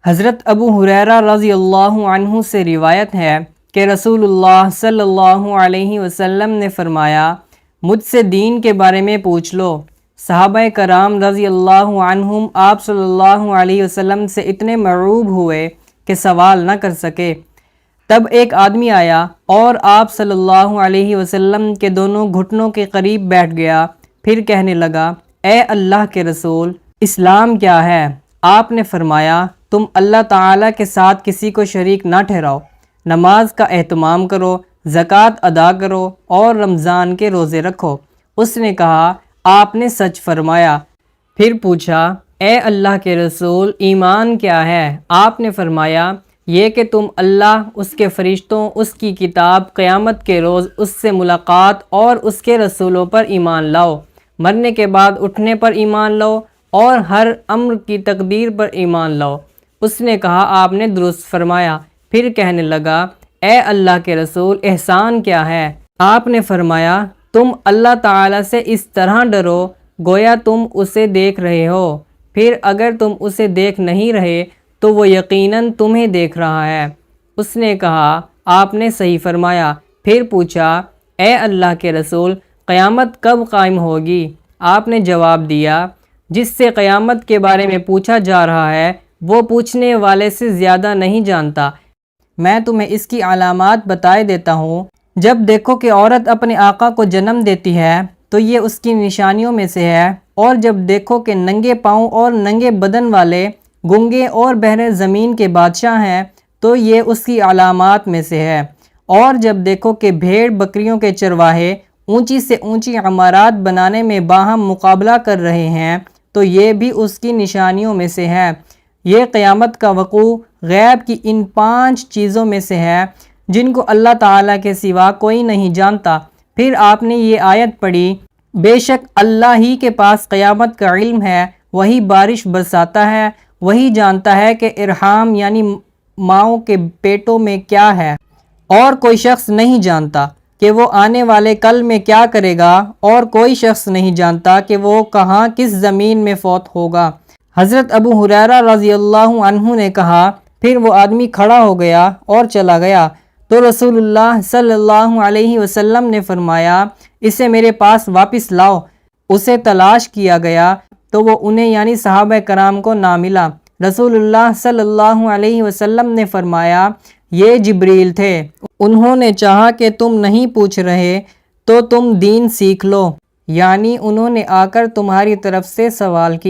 حضرت ابو ہریرہ رضی اللہ عنہ سے روایت ہے کہ رسول اللہ صلی اللہ علیہ وسلم نے فرمایا، مجھ سے دین کے بارے میں پوچھ لو۔ صحابہ کرام رضی اللہ عنہم آپ صلی اللہ علیہ وسلم سے اتنے مرعوب ہوئے کہ سوال نہ کر سکے۔ تب ایک آدمی آیا اور آپ صلی اللہ علیہ وسلم کے دونوں گھٹنوں کے قریب بیٹھ گیا، پھر کہنے لگا، اے اللہ کے رسول، اسلام کیا ہے؟ آپ نے فرمایا، تم اللہ تعالیٰ کے ساتھ کسی کو شریک نہ ٹھہراؤ، نماز کا اہتمام کرو، زکوٰۃ ادا کرو اور رمضان کے روزے رکھو۔ اس نے کہا، آپ نے سچ فرمایا۔ پھر پوچھا، اے اللہ کے رسول، ایمان کیا ہے؟ آپ نے فرمایا، یہ کہ تم اللہ، اس کے فرشتوں، اس کی کتاب، قیامت کے روز اس سے ملاقات اور اس کے رسولوں پر ایمان لاؤ، مرنے کے بعد اٹھنے پر ایمان لاؤ اور ہر امر کی تقدیر پر ایمان لاؤ۔ اس نے کہا، آپ نے درست فرمایا۔ پھر کہنے لگا، اے اللہ کے رسول، احسان کیا ہے؟ آپ نے فرمایا، تم اللہ تعالیٰ سے اس طرح ڈرو گویا تم اسے دیکھ رہے ہو، پھر اگر تم اسے دیکھ نہیں رہے تو وہ یقیناً تمہیں دیکھ رہا ہے۔ اس نے کہا، آپ نے صحیح فرمایا۔ پھر پوچھا، اے اللہ کے رسول، قیامت کب قائم ہوگی؟ آپ نے جواب دیا، جس سے قیامت کے بارے میں پوچھا جا رہا ہے وہ پوچھنے والے سے زیادہ نہیں جانتا۔ میں تمہیں اس کی علامات بتائے دیتا ہوں۔ جب دیکھو کہ عورت اپنے آقا کو جنم دیتی ہے تو یہ اس کی نشانیوں میں سے ہے، اور جب دیکھو کہ ننگے پاؤں اور ننگے بدن والے، گنگے اور بہرے زمین کے بادشاہ ہیں تو یہ اس کی علامات میں سے ہے، اور جب دیکھو کہ بھیڑ بکریوں کے چرواہے اونچی سے اونچی عمارات بنانے میں باہم مقابلہ کر رہے ہیں تو یہ بھی اس کی نشانیوں میں سے ہے۔ یہ قیامت کا وقوع غیب کی ان 5 چیزوں میں سے ہے جن کو اللہ تعالیٰ کے سوا کوئی نہیں جانتا۔ پھر آپ نے یہ آیت پڑھی، بے شک اللہ ہی کے پاس قیامت کا علم ہے، وہی بارش برساتا ہے، وہی جانتا ہے کہ ارحام یعنی ماؤں کے پیٹوں میں کیا ہے، اور کوئی شخص نہیں جانتا کہ وہ آنے والے کل میں کیا کرے گا، اور کوئی شخص نہیں جانتا کہ وہ کہاں کس زمین میں فوت ہوگا۔ حضرت ابو ہریرہ رضی اللہ عنہ نے کہا، پھر وہ آدمی کھڑا ہو گیا اور چلا گیا تو رسول اللہ صلی اللہ علیہ وسلم نے فرمایا، اسے میرے پاس واپس لاؤ۔ اسے تلاش کیا گیا تو وہ انہیں یعنی صحابہ کرام کو نہ ملا۔ رسول اللہ صلی اللہ علیہ وسلم نے فرمایا، یہ جبریل تھے، انہوں نے چاہا کہ تم نہیں پوچھ رہے تو تم دین سیکھ لو، یعنی انہوں نے آ کر تمہاری طرف سے سوال کیا۔